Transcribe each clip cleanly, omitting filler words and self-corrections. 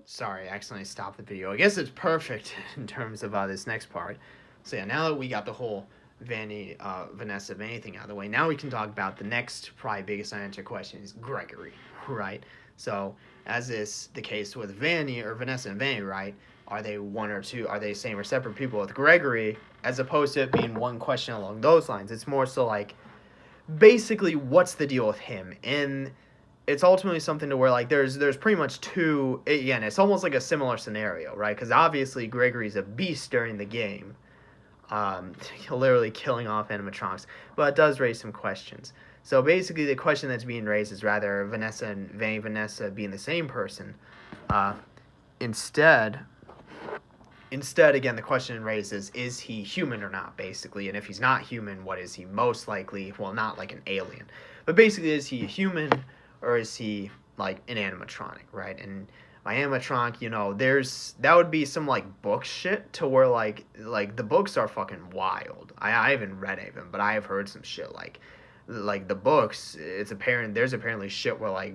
Sorry, I accidentally stopped the video. I guess it's perfect in terms of this next part. So yeah, now that we got the whole Vanessa Vanny thing out of the way, now we can talk about the next probably biggest unanswered question is Gregory, right? So as is the case with Vanny or Vanessa and Vanny, right? Are they one or two? Are they same or separate people? With Gregory, as opposed to it being one question along those lines, it's more so like basically what's the deal with him and it's ultimately something to where like there's pretty much two. Again, it's almost like a similar scenario, right? Because obviously Gregory's a beast during the game, literally killing off animatronics, but it does raise some questions. So basically the question that's being raised is rather Vanessa and Vanessa being the same person. uh, instead Instead, again, the question raised is he human or not, basically? And if he's not human, what is he most likely? Well, not like an alien, but basically, is he a human or is he like an animatronic, right? And by animatronic, that would be some like book shit to where like the books are fucking wild. I haven't read any of them, but I have heard some shit like the books. It's apparent there's apparently shit where like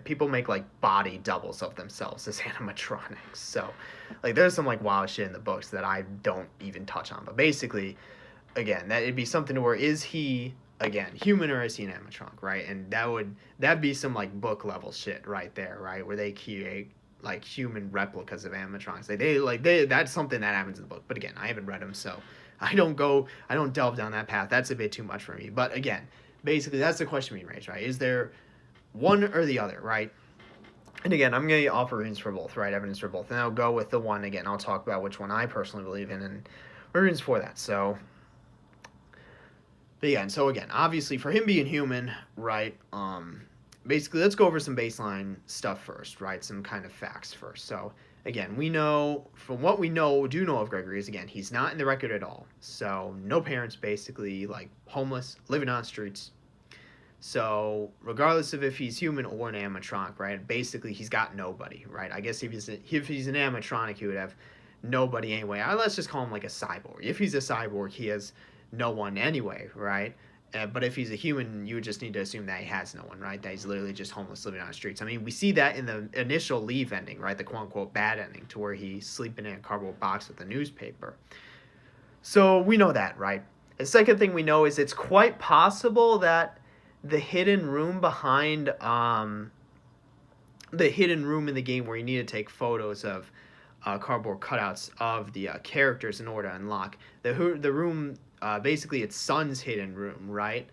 people make like body doubles of themselves as animatronics. So like there's some like wild shit in the books that I don't even touch on. But basically, again, that it'd be something to where is he again human or is he an animatronic, right? And that'd be some like book level shit right there, right? Where they create like human replicas of animatronics. They that's something that happens in the book. But again, I haven't read them, so I don't delve down that path. That's a bit too much for me. But again, basically that's the question being raised, right? Is there one or the other, right? And again, I'm going to offer reasons for both, right? Evidence for both. And I'll go with the one, again, I'll talk about which one I personally believe in and reasons for that. So, but yeah, and so again, obviously for him being human, right? Basically, let's go over some baseline stuff first, right? Some kind of facts first. So, again, we know from what we do know of Gregory is again, he's not in the record at all. So, no parents, basically, like homeless, living on the streets. So, regardless of if he's human or an animatronic, right? Basically, he's got nobody, right? I guess if he's an animatronic, he would have nobody anyway. Let's just call him like a cyborg. If he's a cyborg, he has no one anyway, right? But if he's a human, you would just need to assume that he has no one, right? That he's literally just homeless living on the streets. I mean, we see that in the initial Leave ending, right? The quote unquote bad ending, to where he's sleeping in a cardboard box with a newspaper. So we know that, right? The second thing we know is it's quite possible that the hidden room behind the hidden room in the game where you need to take photos of cardboard cutouts of the characters in order to unlock the room. Basically, it's Sun's hidden room, right?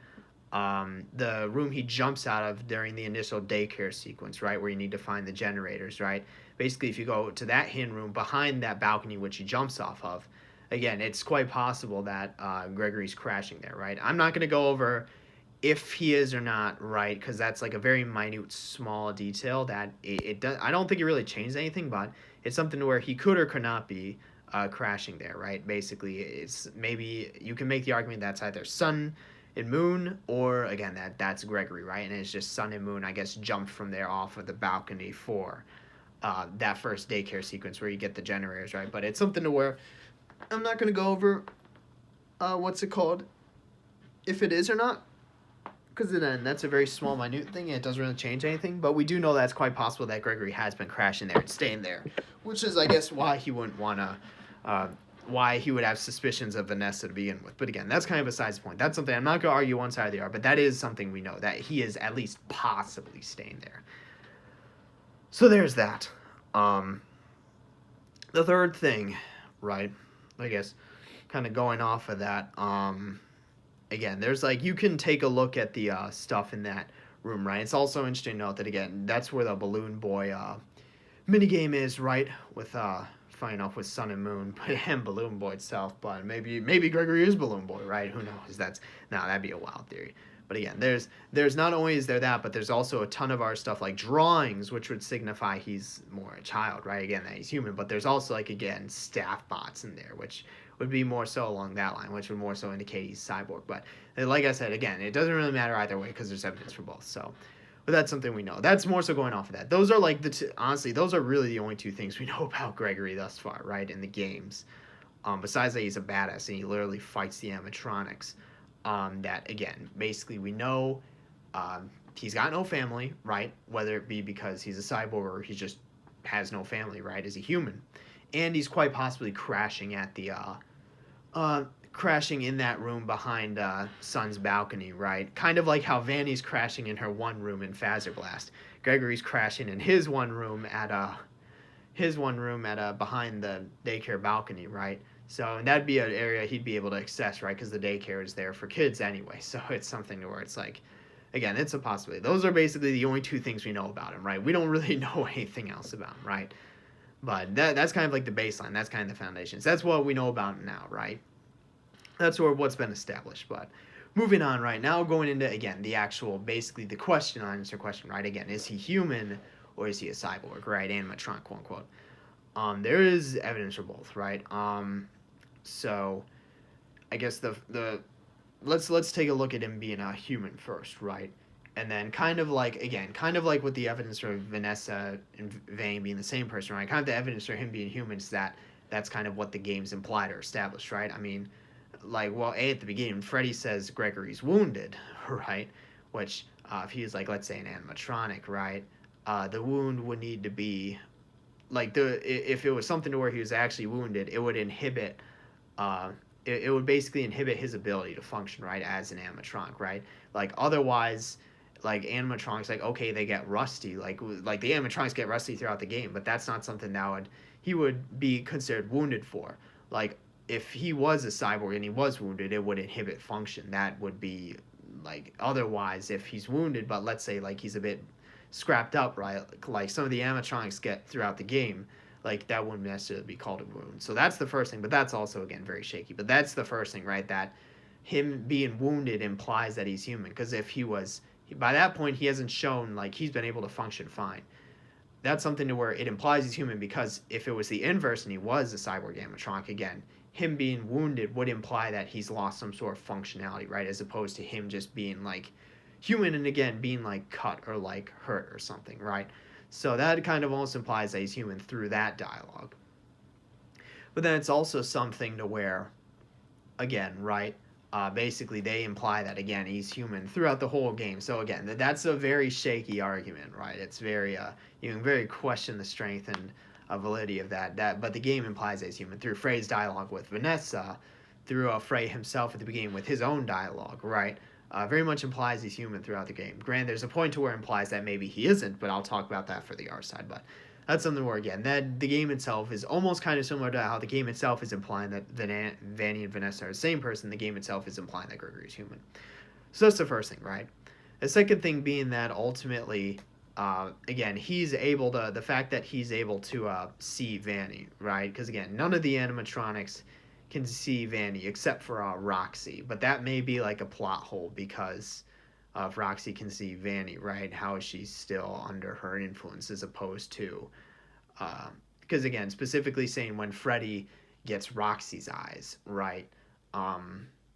The room he jumps out of during the initial daycare sequence, right, where you need to find the generators, right? Basically, if you go to that hidden room behind that balcony which he jumps off of, again, it's quite possible that Gregory's crashing there, right? I'm not going to go over if he is or not, right, because that's like a very minute small detail that it does. I don't think it really changed anything, but it's something where he could or could not be crashing there, right? Basically, it's maybe you can make the argument that's either Sun and Moon, or again that's Gregory, right? And it's just Sun and Moon, I guess, jumped from there off of the balcony for that first daycare sequence where you get the generators, right? But it's something to where I'm not gonna go over what's it called, if it is or not, because then that's a very small, minute thing, and it doesn't really change anything. But we do know that it's quite possible that Gregory has been crashing there and staying there, which is, I guess, why he wouldn't want to, why he would have suspicions of Vanessa to begin with. But again, that's kind of besides the point. That's something I'm not going to argue one side or the other, but that is something we know, that he is at least possibly staying there. So there's that. The third thing, right? I guess, kind of going off of that. Again, there's like you can take a look at the stuff in that room, right? It's also interesting to note that again, that's where the Balloon Boy minigame is, right? With funny enough with Sun and Moon, but him Balloon Boy itself. But maybe Gregory is Balloon Boy, right? Who knows? That'd be a wild theory. But again, there's not only is there that, but there's also a ton of our stuff like drawings, which would signify he's more a child, right? Again, that he's human. But there's also like again staff bots in there, which would be more so along that line, which would more so indicate he's cyborg. But like I said, again, it doesn't really matter either way because there's evidence for both. So, but that's something we know. That's more so going off of that. Those are like honestly, those are really the only two things we know about Gregory thus far, right? In the games, besides that he's a badass and he literally fights the animatronics. That again, basically we know he's got no family, right? Whether it be because he's a cyborg or he's just has no family, right, as a human. And he's quite possibly crashing at the crashing in that room behind Sun's balcony, right? Kind of like how Vanny's crashing in her one room in Phaser Blast. Gregory's crashing in his one room at behind the daycare balcony, right? So that'd be an area he'd be able to access, right? Because the daycare is there for kids anyway. So it's something to where it's like, again, it's a possibility. Those are basically the only two things we know about him, right? We don't really know anything else about him, right? But that's kind of like the baseline. That's kind of the foundations. That's what we know about him now, right? That's what's been established. But moving on, right now, going into again the actual, basically the question answer question, right? Again, is he human or is he a cyborg, right? Animatronic, quote unquote. There is evidence for both, right? So I guess the let's take a look at him being a human first, right? And then kind of like with the evidence for Vanessa and Vane being the same person, right? Kind of the evidence for him being human is that's kind of what the game's implied or established, right? I mean, like, well, at the beginning, Freddy says Gregory's wounded, right? Which, if he was like, let's say, an animatronic, right? The wound would need to be like if it was something to where he was actually wounded, it would inhibit it would basically inhibit his ability to function, right, as an animatronic, right? Like otherwise, like animatronics, like okay, they get rusty, like the animatronics get rusty throughout the game, but that's not something that he would be considered wounded for. Like if he was a cyborg and he was wounded, it would inhibit function. That would be like otherwise if he's wounded, but let's say like he's a bit scrapped up, right? Like some of the animatronics get throughout the game, like that wouldn't necessarily be called a wound. So that's the first thing, but that's also again very shaky. But that's the first thing, right? That him being wounded implies that he's human, because if he was, by that point he hasn't shown like he's been able to function fine. That's something to where it implies he's human, because if it was the inverse and he was a cyborg animatronic, again, him being wounded would imply that he's lost some sort of functionality, right? As opposed to him just being like human and again being like cut or like hurt or something, right? So that kind of almost implies that he's human through that dialogue. But then it's also something to where, again, right, basically they imply that again he's human throughout the whole game. So again, that's a very shaky argument, right? It's very you can very question the strength and validity of that. But the game implies that he's human through Frey's dialogue with Vanessa, through Frey himself at the beginning with his own dialogue, right? Very much implies he's human throughout the game. Granted, there's a point to where it implies that maybe he isn't, but I'll talk about that for the R side. But that's something where, again, that the game itself is almost kind of similar to how the game itself is implying that Vanny and Vanessa are the same person. The game itself is implying that Gregory is human. So that's the first thing, right? The second thing being that ultimately, again, he's able to, the fact that he's able to see Vanny, right? Because, again, none of the animatronics can see Vanny except for Roxy, but that may be like a plot hole, because if Roxy can see Vanny, right, how is she still under her influence as opposed to because again, specifically saying when Freddy gets Roxy's eyes, right,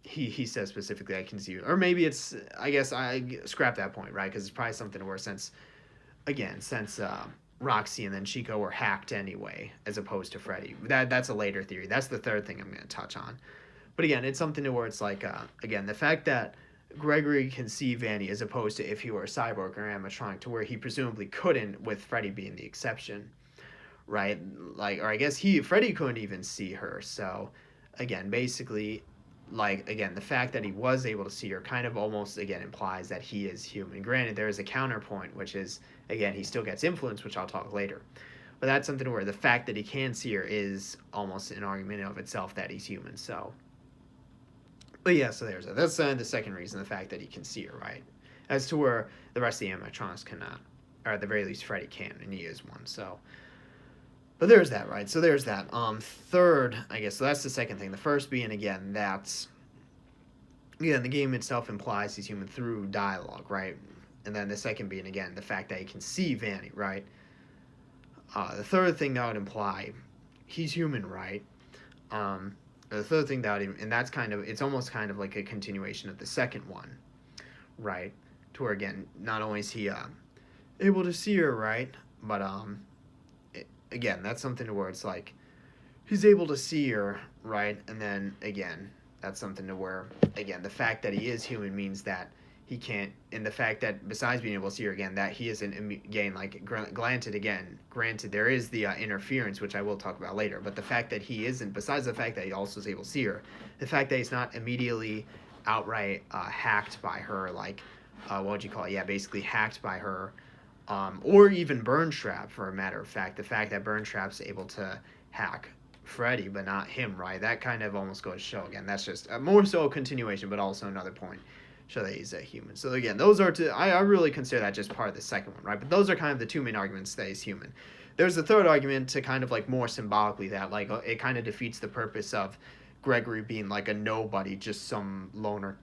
he says specifically I can see you, or maybe it's, I guess I scrap that point, right, because it's probably something where since Roxy and then Chico were hacked anyway, as opposed to Freddy. That's a later theory. That's the third thing I'm going to touch on. But again, it's something to where it's like, again, the fact that Gregory can see Vanny as opposed to if he were a cyborg or animatronic, to where he presumably couldn't, with Freddy being the exception, right? Like, or I guess Freddy couldn't even see her. So, again, basically, like, again, the fact that he was able to see her kind of almost, again, implies that he is human. Granted, there is a counterpoint, which is, again, he still gets influence, which I'll talk later. But that's something where the fact that he can see her is almost an argument of itself that he's human. So, but yeah, so there's that. That's the second reason, the fact that he can see her, right? As to where the rest of the animatronics cannot, or at the very least, Freddy can, and he is one. So, but there's that, right? So there's that. Third, I guess, so that's the second thing. The first being, again, that's, again, the game itself implies he's human through dialogue, right? And then the second being, again, the fact that he can see Vanny, right? The third thing that would imply he's human, right? The third thing that would, and that's kind of, it's almost kind of like a continuation of the second one, right? To where, again, not only is he able to see her, right? But, again, that's something to where it's like, he's able to see her, right? And then, again, that's something to where, again, the fact that he is human means that he can't, and the fact that besides being able to see her again, that he isn't again like granted there is the interference, which I will talk about later, but the fact that he isn't, besides the fact that he also is able to see her, the fact that he's not immediately outright hacked by her, like what would you call it? Yeah, basically hacked by her, or even Burn Trap, for a matter of fact. The fact that Burn Trap's able to hack Freddy, but not him, right? That kind of almost goes to show, again, that's just more so a continuation, but also another point. Show that he's a human. So again, those are two. I really consider that just part of the second one, right? But those are kind of the two main arguments that he's human. There's the third argument to kind of like more symbolically that like it kind of defeats the purpose of Gregory being like a nobody, just some loner,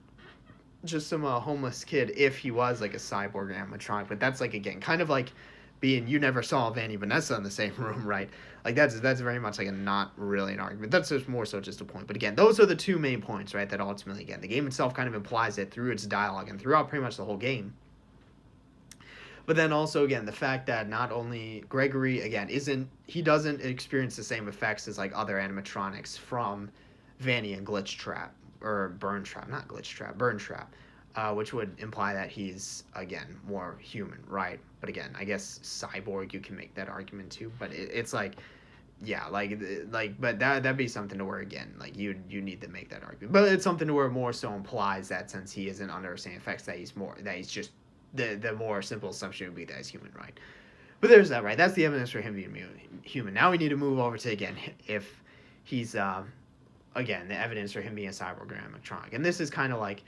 just some homeless kid if he was like a cyborg animatronic. But that's like again kind of like being you never saw Vanny Vanessa in the same room, right? Like that's very much like a not really an argument. That's just more so just a point. But again, those are the two main points, right? That ultimately, again, the game itself kind of implies it through its dialogue and throughout pretty much the whole game. But then also, again, the fact that not only Gregory, again, doesn't experience the same effects as like other animatronics from Vanny and Glitch Trap, or Burn Trap, not Glitch Trap, Burn Trap, which would imply that he's, again, more human, right? But again, I guess cyborg, you can make that argument too, but it's like, yeah, but that'd be something to where, again, like you need to make that argument. But it's something to where more so implies that since he isn't under the same effects, that he's just, the more simple assumption would be that he's human, right? But there's that, right? That's the evidence for him being human. Now we need to move over to, again, if he's, again, the evidence for him being a cyborg or animatronic. And this is kind of like,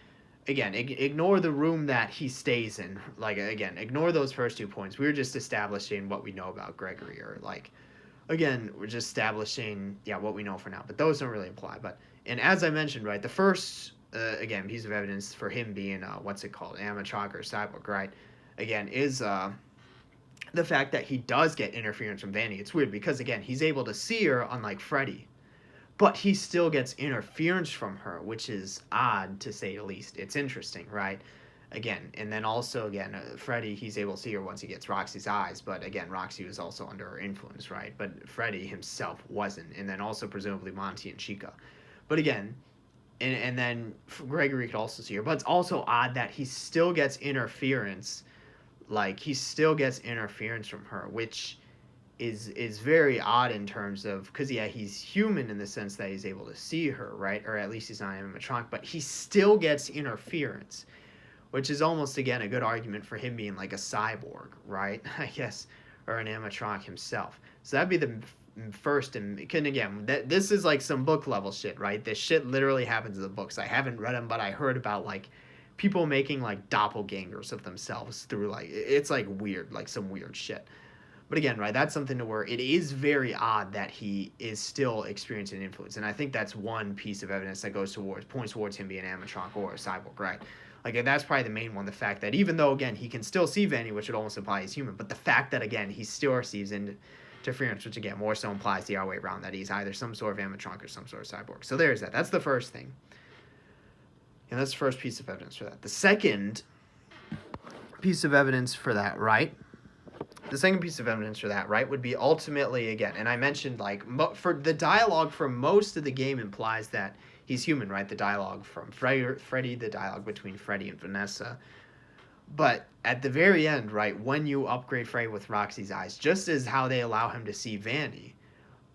again, ignore the room that he stays in. Like, again, ignore those first 2 points. We were just establishing what we know about Gregory, or like, again, we're just establishing, what we know for now. But those don't really apply. And as I mentioned, right, the first, again, piece of evidence for him being, animatronic or cyborg, right, again, is the fact that he does get interference from Vanny. It's weird because, again, he's able to see her, unlike Freddy. But he still gets interference from her, which is odd, to say the least. It's interesting, right? Again, and then also, again, Freddy, he's able to see her once he gets Roxy's eyes. But, again, Roxy was also under her influence, right? But Freddy himself wasn't. And then also, presumably, Monty and Chica. But, again, and then Gregory could also see her. But it's also odd that he still gets interference. Like, he still gets interference from her, which is very odd in terms of, because he's human in the sense that he's able to see her, right? Or at least he's not animatronic, but he still gets interference, which is almost, again, a good argument for him being like a cyborg, right? I guess, or an animatronic himself. So that'd be the first, and again, this is like some book level shit, right? This shit literally happens in the books. I haven't read them, but I heard about like people making like doppelgangers of themselves through like, it's like weird, like some weird shit. But again, right, that's something to where it is very odd that he is still experiencing influence. And I think that's one piece of evidence that points towards him being an animatronic or a cyborg, right? Like, that's probably the main one, the fact that even though, again, he can still see Vanny, which would almost imply he's human, but the fact that, again, he still receives interference, which, again, more so implies the other way around, that he's either some sort of animatronic or some sort of cyborg. So there's that. That's the first thing. And that's the first piece of evidence for that. The second piece of evidence for that, right? The second piece of evidence for that, right, would be ultimately, again, and I mentioned, like, for the dialogue for most of the game implies that he's human, right? The dialogue from Freddy, the dialogue between Freddy and Vanessa. But at the very end, right, when you upgrade Freddy with Roxy's eyes, just as how they allow him to see Vanny,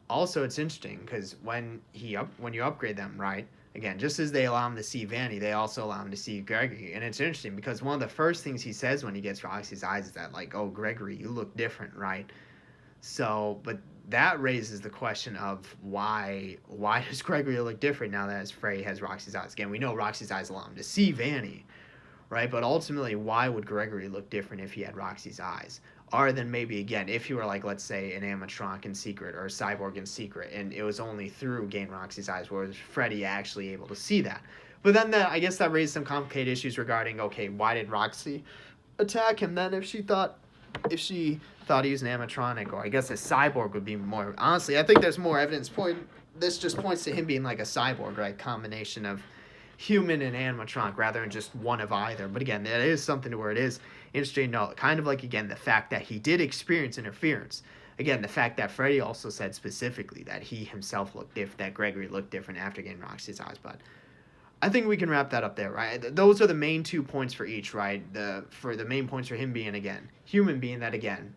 also it's interesting, because when you upgrade them, right, again, just as they allow him to see Vanny, they also allow him to see Gregory. And it's interesting because one of the first things he says when he gets Roxy's eyes is that, like, oh, Gregory, you look different, right? So, but that raises the question of why does Gregory look different now that Freddy has Roxy's eyes? Again, we know Roxy's eyes allow him to see Vanny, right? But ultimately, why would Gregory look different if he had Roxy's eyes? Other than maybe, again, if you were, like, let's say, an animatronic in secret or a cyborg in secret, and it was only through Gain Roxy's eyes where was Freddy actually able to see that. But then I guess that raised some complicated issues regarding, okay, why did Roxy attack him then if she thought he was an animatronic, or I guess a cyborg would be more. Honestly, I think there's more evidence this just points to him being like a cyborg, right? Combination of human and animatronic rather than just one of either. But again, that is something to where it is interesting to know. Kind of like, again, the fact that he did experience interference. Again, the fact that Freddy also said specifically that he himself looked different, that Gregory looked different after getting Roxy's eyes. But I think we can wrap that up there, right? Those are the main 2 points for each, right? The main points for him being, again, human, being that, again,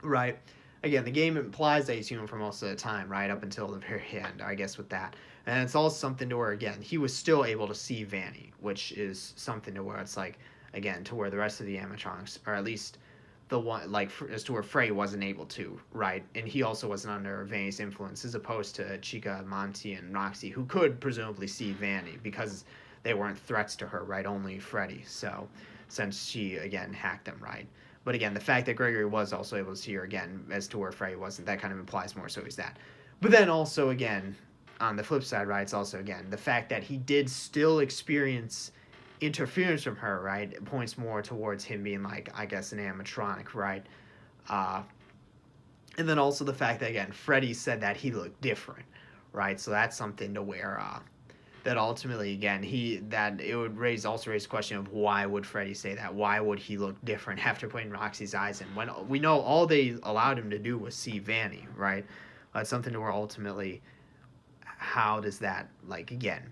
right? Again, the game implies that he's human for most of the time, right? Up until the very end, I guess, with that. And it's also something to where, again, he was still able to see Vanny, which is something to where it's like, again, to where the rest of the animatronics, or at least the one, like, as to where Frey wasn't able to, right? And he also wasn't under Vanny's influence, as opposed to Chica, Monty, and Roxy, who could presumably see Vanny because they weren't threats to her, right? Only Freddy. So, since she, again, hacked them, right? But again, the fact that Gregory was also able to see her, again, as to where Frey wasn't, that kind of implies more so he's that. But then also, again, on the flip side, right, it's also, again, the fact that he did still experience interference from her, right, it points more towards him being, like, I guess, an animatronic, right? Uh, and then also the fact that, again, Freddy said that he looked different, right? So that's something to where, that ultimately, again, that it would raise the question of why would Freddy say that? Why would he look different after putting Roxy's eyes in? When we know all they allowed him to do was see Vanny, right? That's something to where ultimately, how does that, like, again,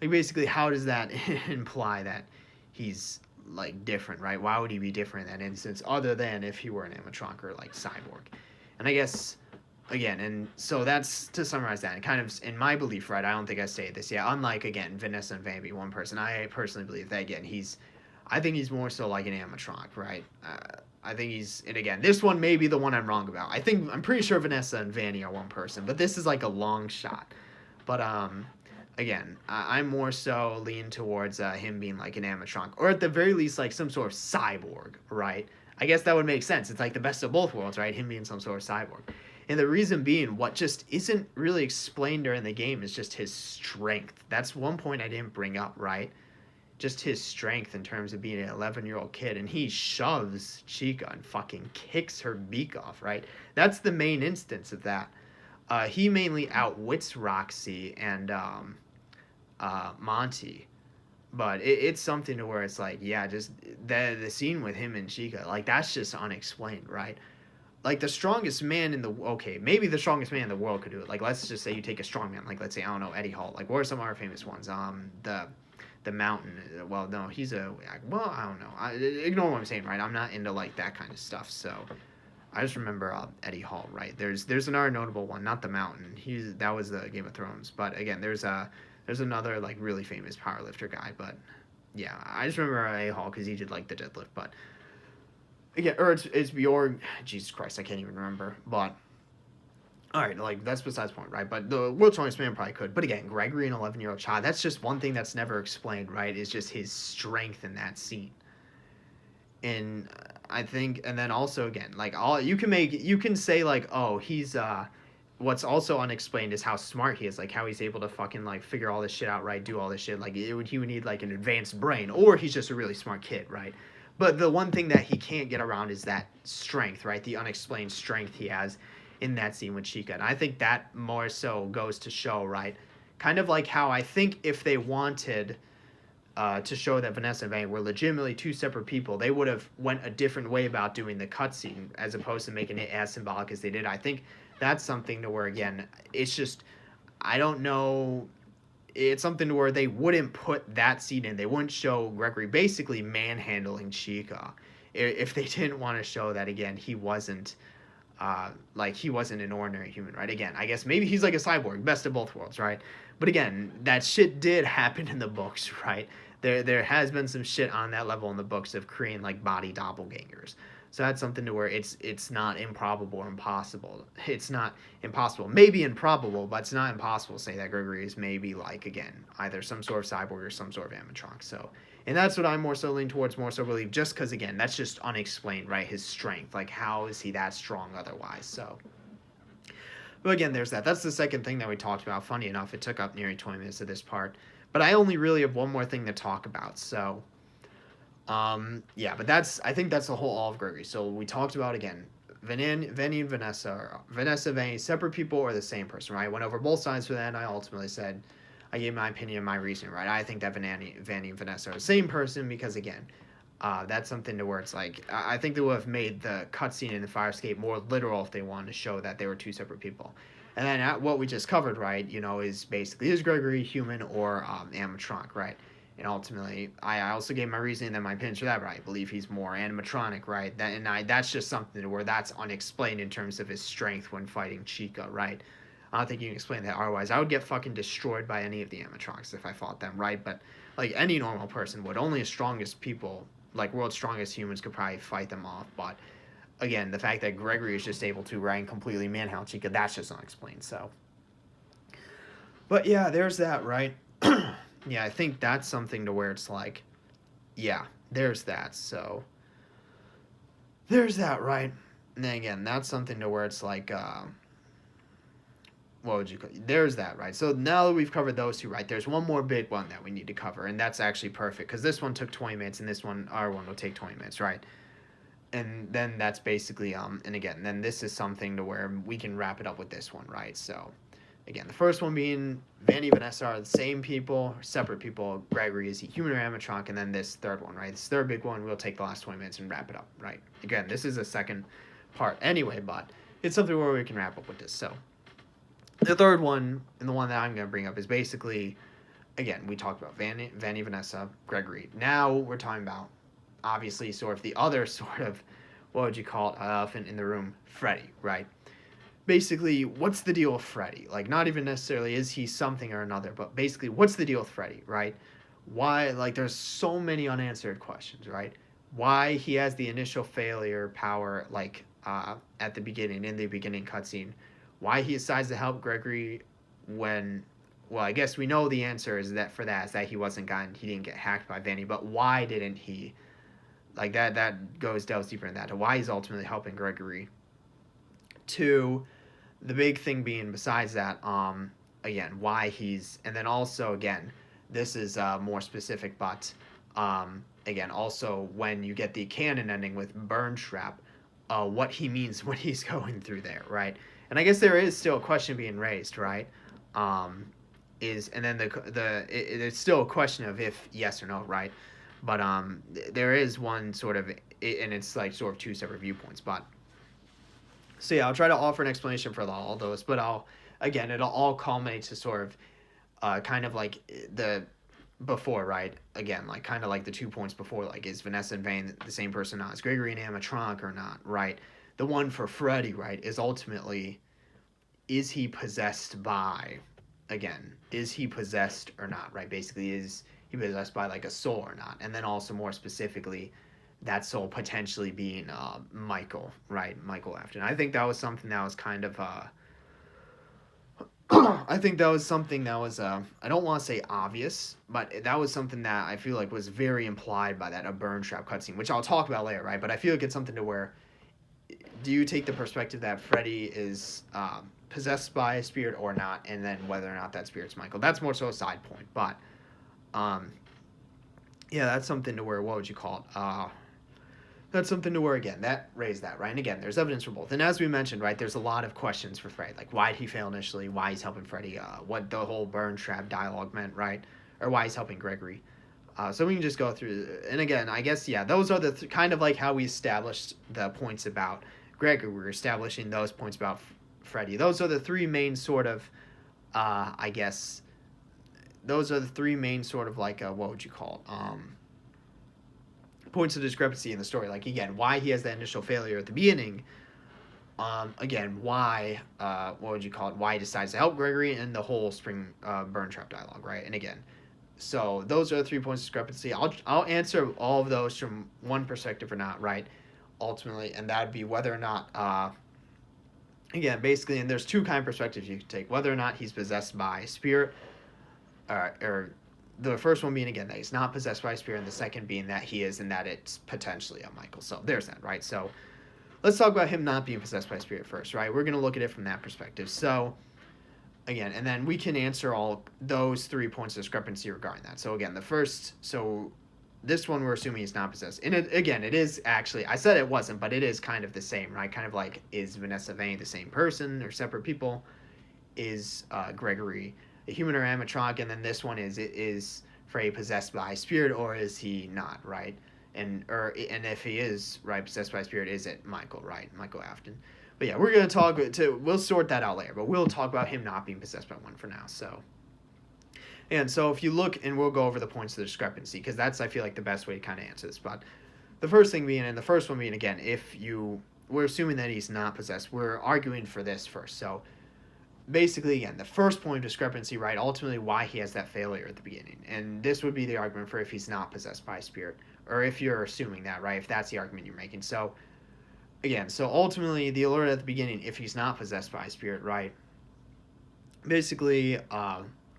like, basically, how does that imply that he's, like, different, right? Why would he be different in that instance, other than if he were an animatronic or, like, cyborg? And I guess, again, and so that's, to summarize that, and kind of, in my belief, right, I don't think I stated this yet, unlike, again, Vanessa and Van being one person, I personally believe that, again, I think he's more so like an animatronic, right? I think and again, this one may be the one I'm wrong about. I'm pretty sure Vanessa and Vanny are one person, but this is, like, a long shot. But, again, I'm more so lean towards him being like an animatronic, or at the very least, like, some sort of cyborg, right? I guess that would make sense. It's like the best of both worlds, right? Him being some sort of cyborg. And the reason being, what just isn't really explained during the game is just his strength. That's one point I didn't bring up, right? Just his strength in terms of being an 11-year-old kid. And he shoves Chica and fucking kicks her beak off, right? That's the main instance of that. He mainly outwits Roxy and Monty, but it's something to where it's like, yeah, just the scene with him and Chica, like, that's just unexplained, right? Like, the strongest man in the, okay, maybe the strongest man in the world could do it. Like, let's just say you take a strong man, like, let's say, I don't know, Eddie Hall. Like, what are some other famous ones? The Mountain. Well, no, I don't know. Ignore what I'm saying, right? I'm not into, like, that kind of stuff. So I just remember Eddie Hall, right? There's another notable one, not the Mountain. That was the Game of Thrones. But again, there's another, like, really famous powerlifter guy. But yeah, I just remember Eddie Hall because he did, like, the deadlift. But again, or it's Bjorn. Jesus Christ, I can't even remember. But all right, like, that's besides the point, right? But the world's strongest man probably could. But again, Gregory, an 11-year-old child, that's just one thing that's never explained, right? Is just his strength in that scene. And I think, and then also, again, like, you can say, like, oh, he's what's also unexplained is how smart he is, like, how he's able to fucking, like, figure all this shit out, right? Do all this shit, like, he would need, like, an advanced brain, or he's just a really smart kid, right? But the one thing that he can't get around is that strength, right? The unexplained strength he has in that scene with Chica. And I think that more so goes to show, right? Kind of like how I think if they wanted to show that Vanessa and Van were legitimately two separate people, they would have went a different way about doing the cutscene as opposed to making it as symbolic as they did. I think that's something to where, again, it's just, I don't know, it's something to where they wouldn't put that scene in. They wouldn't show Gregory basically manhandling Chica if they didn't want to show that, again, he wasn't he wasn't an ordinary human, right? Again, I guess maybe he's like a cyborg, best of both worlds, right? But again, that shit did happen in the books, right? There has been some shit on that level in the books of creating, like, body doppelgangers. So that's something to where it's not improbable or impossible. It's not impossible. Maybe improbable, but it's not impossible to say that Gregory is maybe, like, again, either some sort of cyborg or some sort of animatronic. So, and that's what I'm more so leaning towards, more so believe, just because, again, that's just unexplained, right? His strength. Like, how is he that strong otherwise? So, but again, there's that. That's the second thing that we talked about. Funny enough, it took up nearly 20 minutes of this part. But I only really have one more thing to talk about. So, yeah, but I think that's the whole all of Gregory. So we talked about, again, Vanny and Vanessa, Vanny, separate people or the same person, right? I went over both sides for that, and I ultimately said, I gave my opinion and my reasoning, right? I think that Vanny and Vanessa are the same person because, again, That's something to where it's like I think they would have made the cutscene in the fire escape more literal if they wanted to show that they were two separate people. And then what we just covered, right? Is basically is Gregory human or animatronic, right? And ultimately, I also gave my reasoning and my opinions for that, but I believe he's more animatronic, right? That's just something to where that's unexplained in terms of his strength when fighting Chica, right? I don't think you can explain that otherwise. I would get fucking destroyed by any of the animatronics if I fought them, right? But like any normal person would. Only the strongest people, like world's strongest humans, could probably fight them off. But again, the fact that Gregory is just able to rank completely manhandle Chica, that's just unexplained. So, but yeah, there's that, right? Yeah, I think that's something to where it's like, yeah, there's that. So there's that, right? And then again, that's something to where it's like, what would you call it? There's that, right? So now that we've covered those two, right, there's one more big one that we need to cover, and that's actually perfect because this one took 20 minutes and this one, our one, will take 20 minutes, right? And then that's basically, and again, then this is something to where we can wrap it up with this one, right? So again, the first one being Vanny and Vanessa are the same people, separate people. Gregory is he human or animatronic, and then this third one, right? This third big one, we'll take the last 20 minutes and wrap it up, right? Again, this is a second part anyway, but it's something where we can wrap up with this. So the third one, and the one that I'm going to bring up, is basically, again, we talked about Vanny, Vanessa, Gregory. Now we're talking about, obviously, sort of the other sort of, what would you call it, elephant in the room, Freddy, right? Basically, what's the deal with Freddy? Like, not even necessarily is he something or another, but basically, what's the deal with Freddy, right? Why, like, there's so many unanswered questions, right? Why he has the initial failure power, like, at the beginning, in the beginning cutscene. Why he decides to help Gregory when, well, I guess we know the answer is that he wasn't he didn't get hacked by Vanny, but why didn't he? Like, that delves deeper in that, to why he's ultimately helping Gregory. Two, the big thing being besides that, again, why he's, and then also, again, this is more specific, but again, also when you get the canon ending with Burn Trap, what he means when he's going through there, right? And I guess there is still a question being raised, right? And then it's still a question of if yes or no, right? But there is one sort of, and it's like sort of two separate viewpoints, but. So yeah, I'll try to offer an explanation for all those, but it'll all culminate to sort of, kind of like the before, right? Again, like kind of like the 2 points before, like is Vanessa and Vane the same person, not is Gregory and animatronic or not, right? The one for Freddy, right, is ultimately, is he possessed by, again, is he possessed or not, right? Basically, is he possessed by like a soul or not? And then also more specifically, that soul potentially being Michael, right? Michael Afton. I think that was something that was kind of I think that was something that was I don't want to say obvious, but that was something that I feel like was very implied by that Burn Trap cutscene, which I'll talk about later, right? But I feel like it's something to where, do you take the perspective that Freddy is possessed by a spirit or not, and then whether or not that spirit's Michael? That's more so a side point, but yeah, that's something to where, what would you call it? That's something to where, again, that raised that, right? And again, there's evidence for both. And as we mentioned, right, there's a lot of questions for Freddy. Like, why did he fail initially? Why he's helping Freddy? What the whole Burn Trap dialogue meant, right? Or why he's helping Gregory. So we can just go through. And again, I guess, yeah, those are the kind of like how we established the points about Gregory. We're establishing those points about Freddy. Those are the three main sort of, I guess, those are the three main sort of like, what would you call it? Points of discrepancy in the story. Like, again, why he has that initial failure at the beginning. Again, why, what would you call it? Why he decides to help Gregory, and the whole Spring Burn Trap dialogue, right? And again, so those are the 3 points of discrepancy. I'll answer all of those from one perspective or not, right? Ultimately, and that'd be whether or not, again, basically, and there's two kind of perspectives you can take. Whether or not he's possessed by a spirit, or the first one being, again, that he's not possessed by a spirit, and the second being that he is, and that it's potentially a Michael. So there's that, right? So let's talk about him not being possessed by a spirit first, right? We're going to look at it from that perspective. So, again, and then we can answer all those 3 points of discrepancy regarding that. So, again, this one we're assuming he's not possessed. And it is actually, I said it wasn't, but it is kind of the same, right? Kind of like, is Vanessa Vane the same person or separate people? Is Gregory a human or animatronic? And then this one is Freddy possessed by a spirit, or is he not, right? and if he is right possessed by a spirit, is it Michael, right? Michael Afton. But yeah, we're gonna talk to we'll sort that out later. But we'll talk about him not being possessed by one for now. So. And so if you look, and we'll go over the points of the discrepancy, because that's, I feel like, the best way to kind of answer this. But the first thing being, and the first one being, again, we're assuming that he's not possessed. We're arguing for this first. So basically, again, the first point of discrepancy, right, ultimately why he has that failure at the beginning. And this would be the argument for if he's not possessed by a spirit, or if you're assuming that, right, if that's the argument you're making. So, again, so ultimately, the alert at the beginning, if he's not possessed by a spirit, right, basically,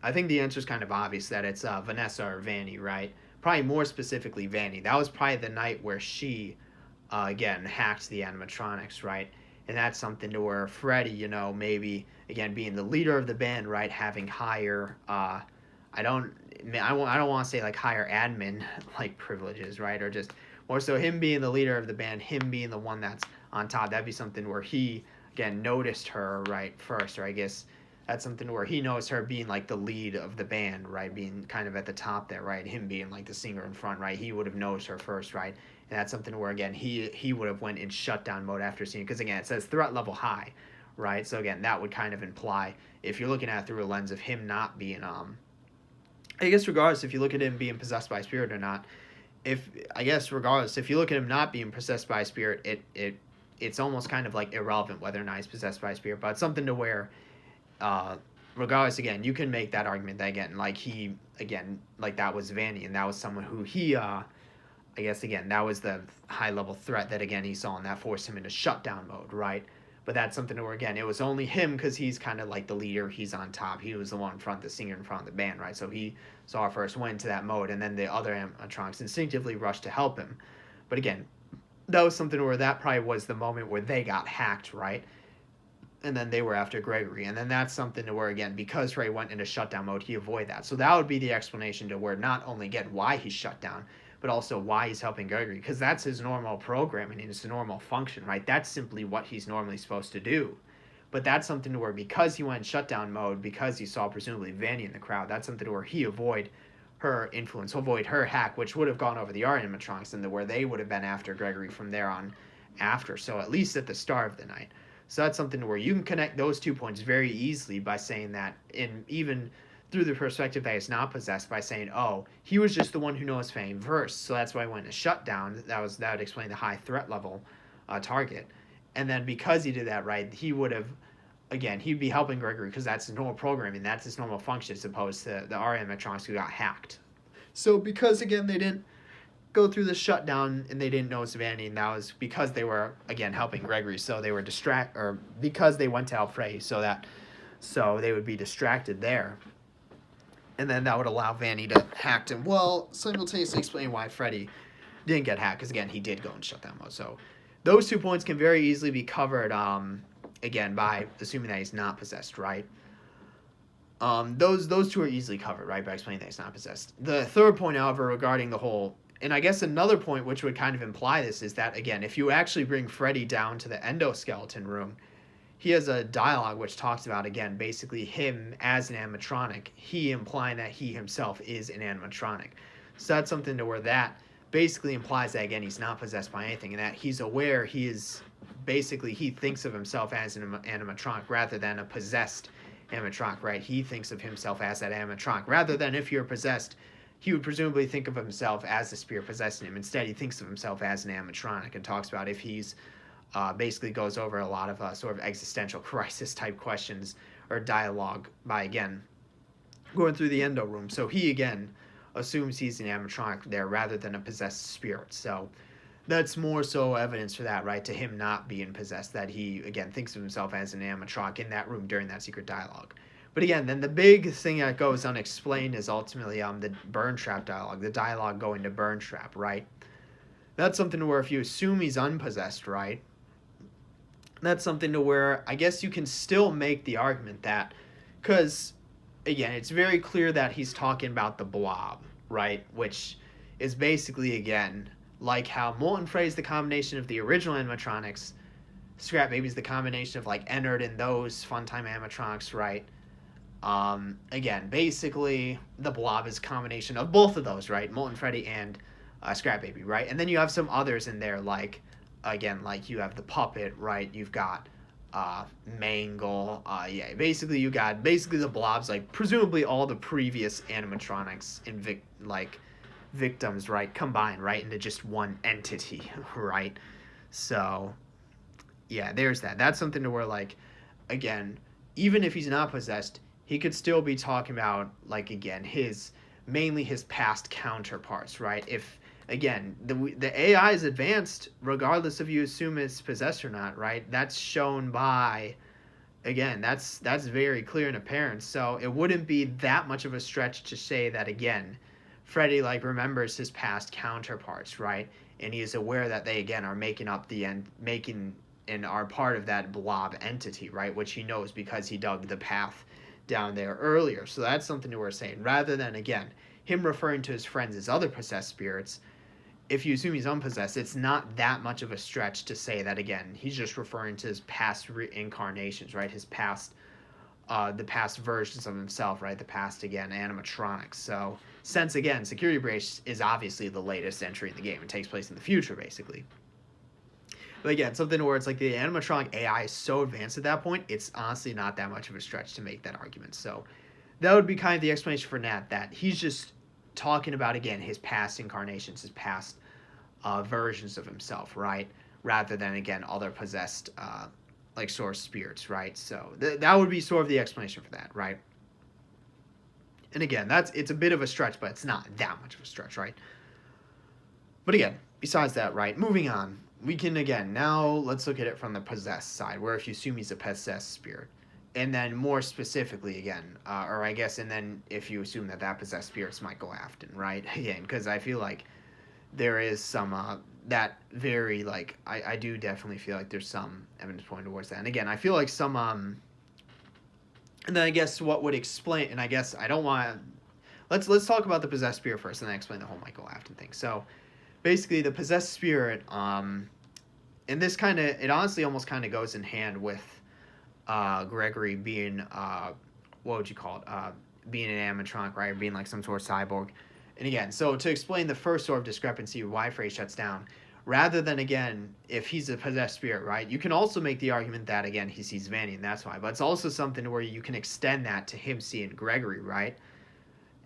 I think the answer is kind of obvious that it's Vanessa or Vanny, right? Probably more specifically Vanny. That was probably the night where she, again, hacked the animatronics, right? And that's something to where Freddy, maybe, again, being the leader of the band, right, having higher, I don't want to say like higher admin like privileges, right? Or just more so him being the leader of the band, him being the one that's on top. That'd be something where he, again, noticed her, right, first, or I guess that's something where he knows her being like the lead of the band, right? Being kind of at the top there, right? Him being like the singer in front, right? He would have noticed her first, right? And that's something where, again, he would have went in shutdown mode after seeing, because again, it says threat level high, right? So again, that would kind of imply, if you're looking at it through a lens of him not being, I guess regardless if you look at him being possessed by a spirit or not, if you look at him not being possessed by a spirit, it's almost kind of like irrelevant whether or not he's possessed by a spirit, but it's something to where, regardless, again, you can make that argument that, again, like that was Vanny, and that was someone who I guess, again, that was the high-level threat that, again, he saw, and that forced him into shutdown mode, right? But that's something where, again, it was only him because he's kind of like the leader, he's on top, he was the one in front, the singer in front of the band, right? So he saw it first, went into that mode, and then the other animatronics instinctively rushed to help him. But again, that was something where that probably was the moment where they got hacked, right? And then they were after Gregory. And then that's something to where, again, because Ray went into shutdown mode, he avoided that. So that would be the explanation to where not only, again, why he's shut down, but also why he's helping Gregory. Because that's his normal programming and his normal function, right? That's simply what he's normally supposed to do. But that's something to where, because he went in shutdown mode, because he saw presumably Vanny in the crowd, that's something to where he avoid her influence, avoid her hack, which would have gone over the animatronics, and where they would have been after Gregory from there on after. So at least at the start of the night. So that's something where you can connect those 2 points very easily by saying that, even through the perspective that he's not possessed, by saying, oh, he was just the one who knows fame first, so that's why I went to shutdown. That would explain the high threat level target. And then because he did that, right, he would have, again, he'd be helping Gregory because that's his normal programming, that's his normal function, as opposed to the animatronics who got hacked. So because, again, they didn't go through the shutdown and they didn't know Vanny, and that was because they were, again, helping Gregory, so they were because they went to help Freddy, so they would be distracted there, and then that would allow Vanny to hack him, well, simultaneously explain why Freddy didn't get hacked, because again, he did go in shutdown mode. So those 2 points can very easily be covered, again, by assuming that he's not possessed, right? Those 2 are easily covered, right, by explaining that he's not possessed. The third point, however, regarding the whole, and I guess another point which would kind of imply this, is that, again, if you actually bring Freddy down to the endoskeleton room, he has a dialogue which talks about, again, basically him as an animatronic, he implying that he himself is an animatronic. So that's something to where that basically implies that, again, he's not possessed by anything, and that he's aware he thinks of himself as an animatronic rather than a possessed animatronic, right? He thinks of himself as that animatronic, rather than if you're possessed, he would presumably think of himself as the spirit possessing him. Instead, he thinks of himself as an animatronic, and talks about if he's basically goes over a lot of sort of existential crisis type questions or dialogue by, again, going through the endo room. So he, again, assumes he's an animatronic there rather than a possessed spirit. So that's more so evidence for that, right, to him not being possessed, that he, again, thinks of himself as an animatronic in that room during that secret dialogue. But again, then the big thing that goes unexplained is ultimately the burn trap dialogue, the dialogue going to burn trap, right? That's something where if you assume he's unpossessed, right, that's something to where I guess you can still make the argument that, because, again, it's very clear that he's talking about the blob, right, which is basically, again, like how Molten Freddy's the combination of the original animatronics, Scrap Baby's the combination of, like, Ennard and those Funtime animatronics, right? Again, basically, the blob is a combination of both of those, right? Molten Freddy and Scrap Baby, right? And then you have some others in there, like, again, like you have the puppet, right? You've got Mangle, yeah, basically you got basically the blobs, like presumably all the previous animatronics and victims, right, combined, right, into just one entity, right? So yeah, there's that. That's something to where, like, again, even if he's not possessed, he could still be talking about, like, again, his mainly his past counterparts, right? If again the AI is advanced, regardless if you assume it's possessed or not, right? That's shown by, again, that's very clear and apparent. So it wouldn't be that much of a stretch to say that, again, Freddy, like, remembers his past counterparts, right? And he is aware that they, again, are making up the end, making and are part of that blob entity, right? Which he knows because he dug the path down there earlier. So that's something that we're saying. Rather than, again, him referring to his friends as other possessed spirits, if you assume he's unpossessed, it's not that much of a stretch to say that, again, he's just referring to his past reincarnations, right? His past, the past versions of himself, right? The past, again, animatronics. So, since, again, Security Breach is obviously the latest entry in the game. It takes place in the future, basically. But again, something where it's like the animatronic AI is so advanced at that point, it's honestly not that much of a stretch to make that argument. So that would be kind of the explanation for Nat, that he's just talking about, again, his past incarnations, his past versions of himself, right? Rather than, again, other possessed, like, source spirits, right? So that would be sort of the explanation for that, right? And again, it's a bit of a stretch, but it's not that much of a stretch, right? But again, besides that, right, moving on, we can, again, now let's look at it from the possessed side, where if you assume he's a possessed spirit. And then more specifically, again, or I guess, and then if you assume that possessed spirit's Michael Afton, right? Again, because I feel like there is some, that very, like, I do definitely feel like there's some evidence pointing towards that. And again, I feel like some, and then I guess what would explain, and I guess I don't want to, let's talk about the possessed spirit first, and then explain the whole Michael Afton thing. So, basically, the possessed spirit, and this kind of, it honestly almost kind of goes in hand with Gregory being, what would you call it, being an animatronic, right, being like some sort of cyborg. And again, so to explain the first sort of discrepancy of why Frey shuts down, rather than, again, if he's a possessed spirit, right, you can also make the argument that, again, he sees Vanny, and that's why. But it's also something where you can extend that to him seeing Gregory, right?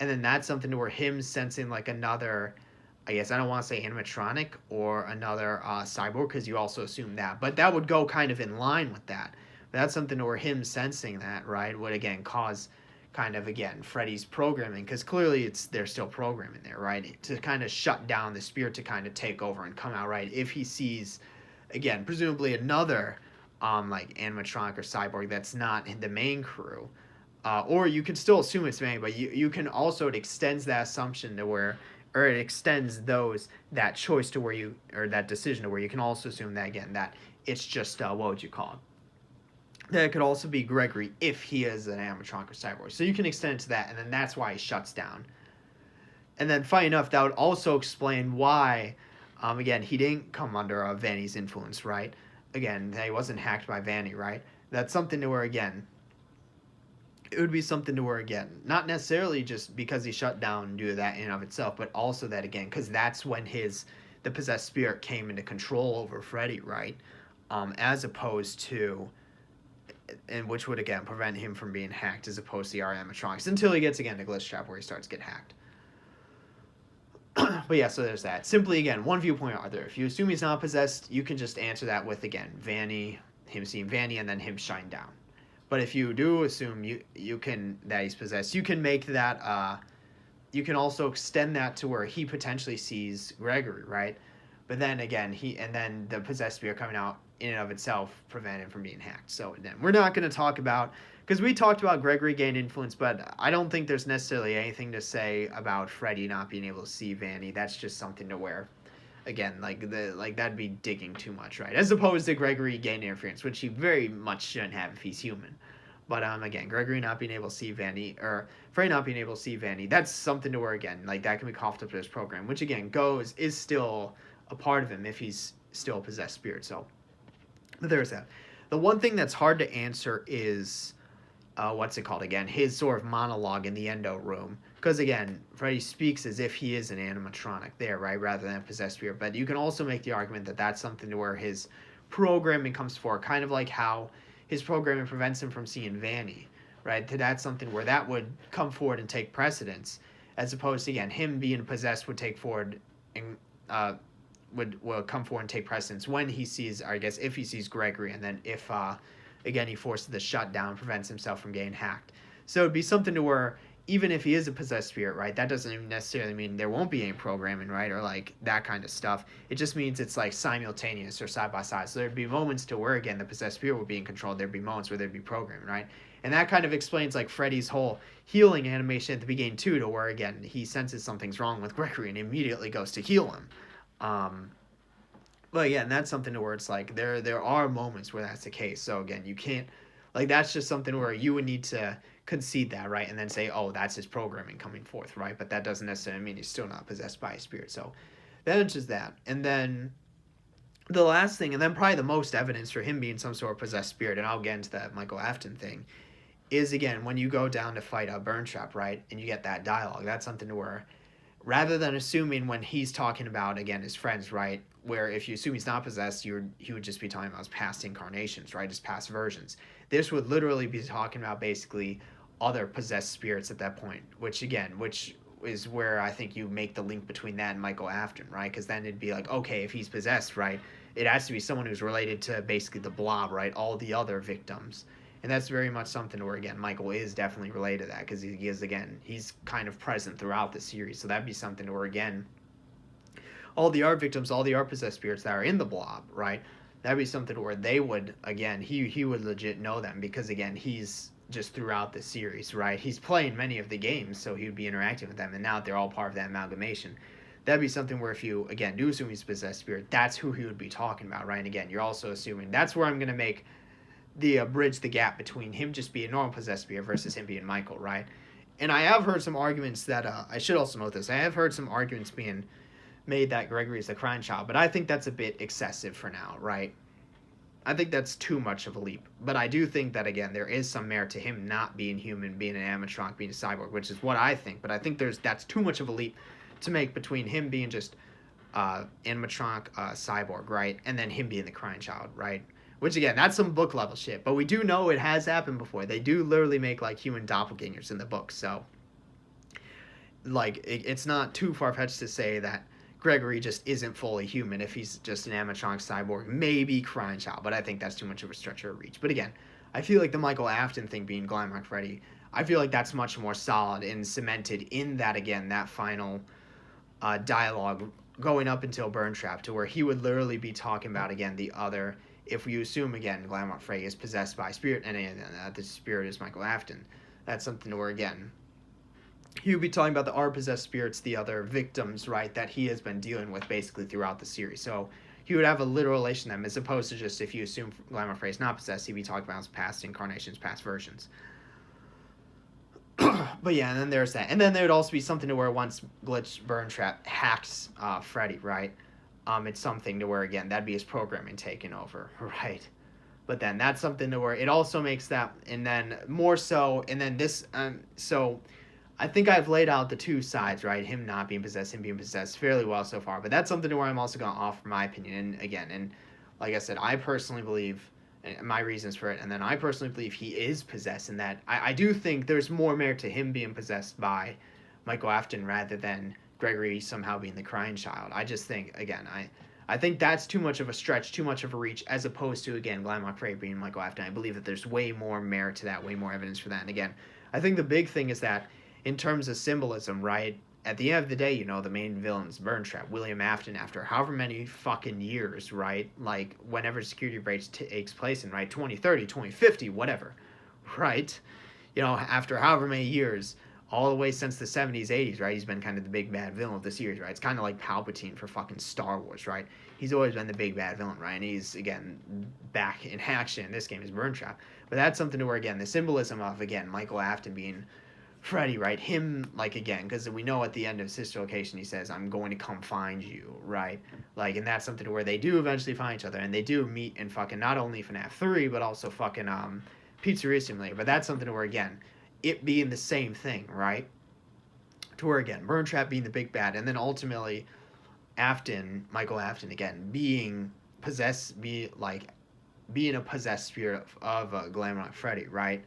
And then that's something to where him sensing, like, another, I guess I don't want to say animatronic or another cyborg, because you also assume that. But that would go kind of in line with that. But that's something to where him sensing that, right, would, again, cause kind of, again, Freddy's programming, because clearly they're still programming there, right, to kind of shut down the spirit to kind of take over and come out, right, if he sees, again, presumably another, like, animatronic or cyborg that's not the main crew, or you can still assume it's main, but you can also, it extends that assumption to where, or it extends that choice to where you, or that decision to where you can also assume that, again, that it's just, what would you call it? That it could also be Gregory if he is an animatronic or cyborg. So you can extend it to that, and then that's why he shuts down. And then, funny enough, that would also explain why, again, he didn't come under Vanny's influence, right? Again, that he wasn't hacked by Vanny, right? That's something to where, again, it would be something to where, again, not necessarily just because he shut down due to that in and of itself, but also that, again, because that's when the possessed spirit came into control over Freddy, right? As opposed to, and which would, again, prevent him from being hacked as opposed to the animatronics until he gets, again, to Glitch Trap where he starts to get hacked. But yeah, so there's that. Simply, again, one viewpoint or other. If you assume he's not possessed, you can just answer that with, again, Vanny, him seeing Vanny, and then him shine down. But if you do assume that he's possessed, you can make that, you can also extend that to where he potentially sees Gregory, right? But then again, and then the possessed spirit coming out in and of itself prevent him from being hacked. So then we're not going to talk about, because we talked about Gregory gained influence, but I don't think there's necessarily anything to say about Freddy not being able to see Vanny. That's just something to where, again, like that'd be digging too much, right? As opposed to Gregory gained interference, which he very much shouldn't have if he's human. But again, Gregory not being able to see Vanny, or Freddy not being able to see Vanny, that's something to where, again, like, that can be coughed up to his program, which, again, is still a part of him if he's still a possessed spirit. So, but there's that. The one thing that's hard to answer is, what's it called again? His sort of monologue in the endo room. Because again, Freddy speaks as if he is an animatronic there, right, rather than a possessed spirit. But you can also make the argument that that's something to where his programming comes forward, kind of like how his programming prevents him from seeing Vanny, right? That's something where that would come forward and take precedence, as opposed to again him being possessed would take forward and would come forward and take precedence when he sees, or I guess if he sees Gregory, and then if again he forces the shutdown, prevents himself from getting hacked. So it'd be something to where even if he is a possessed spirit, right, that doesn't even necessarily mean there won't be any programming, right, or like that kind of stuff. It just means it's like simultaneous or side by side. So there'd be moments to where again the possessed spirit would be in control. There'd be moments where there'd be programming, right, and that kind of explains like Freddy's whole healing animation at the beginning too, to where again he senses something's wrong with Gregory and immediately goes to heal him. But yeah, and that's something to where it's like there are moments where that's the case. So again, you can't like that's just something where you would need to concede that, right, and then say, oh, that's his programming coming forth, right? But that doesn't necessarily mean he's still not possessed by a spirit. So that answers that. And then the last thing, and then probably the most evidence for him being some sort of possessed spirit, and I'll get into that Michael Afton thing, is again when you go down to fight a Burn Trap, right, and you get that dialogue. That's something to where rather than assuming when he's talking about again his friends, right, where if you assume he's not possessed, he would just be talking about his past incarnations, right, his past versions. This would literally be talking about basically other possessed spirits at that point, which is where I think you make the link between that and Michael Afton, right? Because then it'd be like, okay, if he's possessed, right, it has to be someone who's related to basically the Blob, right, all the other victims. And that's very much something where, again, Michael is definitely related to that because he is, again, he's kind of present throughout the series. So that'd be something where, again, all the art victims, all the art possessed spirits that are in the Blob, right, that'd be something where they would, again, he would legit know them because, again, he's just throughout the series, right? He's playing many of the games, so he would be interacting with them, and now they're all part of that amalgamation. That'd be something where if you, again, do assume he's a possessed spirit, that's who he would be talking about, right? And again, you're also assuming that's where I'm going to make the bridge the gap between him just being a normal possessed spirit versus him being Michael, right? And I have heard some arguments that, I should also note this, I have heard some arguments being made that Gregory is the crying child, but I think that's a bit excessive for now, right? I think that's too much of a leap. But I do think that, again, there is some merit to him not being human, being an animatronic, being a cyborg, which is what I think. But I think that's too much of a leap to make between him being just animatronic cyborg, right? And then him being the crying child, right? Which, again, that's some book level shit. But we do know it has happened before. They do literally make, like, human doppelgangers in the book. So, like, it's not too far-fetched to say that Gregory just isn't fully human if he's just an animatronic cyborg, maybe crying child, but I think that's too much of a stretch or a reach. But again, I feel like the Michael Afton thing being Glamrock Freddy, I feel like that's much more solid and cemented in that, again, that final dialogue going up until Burn Trap, to where he would literally be talking about, again, the other, if you assume, again, Glamrock Freddy is possessed by a spirit, and the spirit is Michael Afton, that's something to where, again, he would be talking about the art-possessed spirits, the other victims, right, that he has been dealing with basically throughout the series. So he would have a literal relation to them, as opposed to just if you assume Glamour Frey is not possessed, he'd be talking about his past incarnations, past versions. But yeah, and then there's that. And then there would also be something to where once Glitch Burn Trap hacks Freddy, right, it's something to where, again, that'd be his programming taking over, right? But then that's something to where it also makes that, and then more so, and then this, so I think I've laid out the two sides, right? Him not being possessed, him being possessed fairly well so far. But that's something where I'm also going to offer my opinion. And again, and like I said, I personally believe, and my reasons for it, and then I personally believe he is possessed, and that I do think there's more merit to him being possessed by Michael Afton rather than Gregory somehow being the crying child. I just think, again, I think that's too much of a stretch, too much of a reach, as opposed to, again, Glamrock Frey being Michael Afton. I believe that there's way more merit to that, way more evidence for that. And again, I think the big thing is that in terms of symbolism, right, at the end of the day, you know, the main villain's Burn Trap, William Afton, after however many fucking years, right, like, whenever security breach takes place in, right, 2030, 2050, whatever, right, you know, after however many years, all the way since the 70s, 80s, right, he's been kind of the big bad villain of the series, right, it's kind of like Palpatine for fucking Star Wars, right, he's always been the big bad villain, right, and he's, again, back in action in this game is Burn Trap, but that's something to where, again, the symbolism of, again, Michael Afton being Freddy, right? Him, like, again, because we know at the end of Sister Location, he says, I'm going to come find you, right? Like, and that's something where they do eventually find each other, and they do meet in fucking not only FNAF 3, but also fucking Pizzeria Simulator, but that's something where, again, it being the same thing, right? To where, again, Burn Trap being the big bad, and then ultimately Michael Afton, again, being being a possessed spirit of Glam Rock Freddy, right?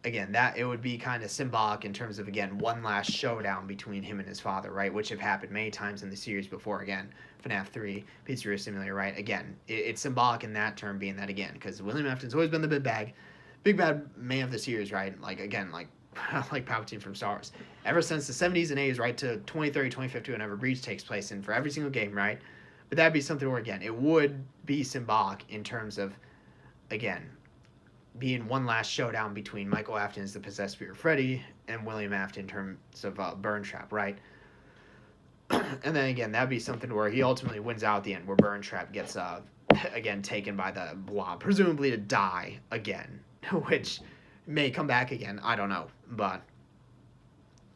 Again, that it would be kind of symbolic in terms of, again, one last showdown between him and his father, right? Which have happened many times in the series before. Again, FNAF 3, Pizzeria Simulator, right? Again, it's symbolic in that term being that, again, because William Afton's always been the big bad man of the series, right? Like, again, like like Palpatine from Star Wars. Ever since the 70s and 80s, right, to 2030, 2050, whenever Breach takes place, and for every single game, right? But that'd be something where, again, it would be symbolic in terms of, again, being one last showdown between Michael Afton as the possessed spirit Freddy and William Afton in terms of Burn Trap, right? And then again, that'd be something where he ultimately wins out at the end, where Burn Trap gets again taken by the blob, presumably to die again, which may come back again. I don't know, but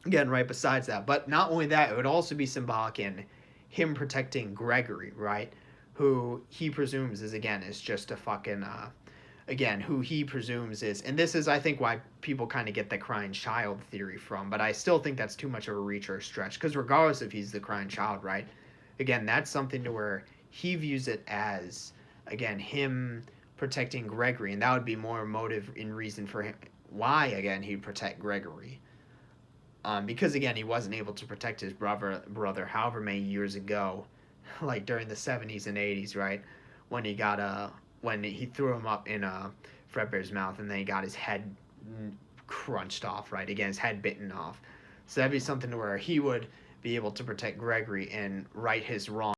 again, right besides that, but not only that, it would also be symbolic in him protecting Gregory, right? Who he presumes is just a fucking again, who he presumes is, and this is, I think, why people kind of get the crying child theory from, but I still think that's too much of a reach or a stretch, because regardless if he's the crying child, right? Again, that's something to where he views it as, again, him protecting Gregory, and that would be more motive and reason for him why, again, he'd protect Gregory. Because, again, he wasn't able to protect his brother however many years ago, like during the 70s and 80s, right? When he got when he threw him up in Fredbear's mouth, and then he got his head crunched off, right? Again, his head bitten off. So that'd be something where he would be able to protect Gregory and right his wrong.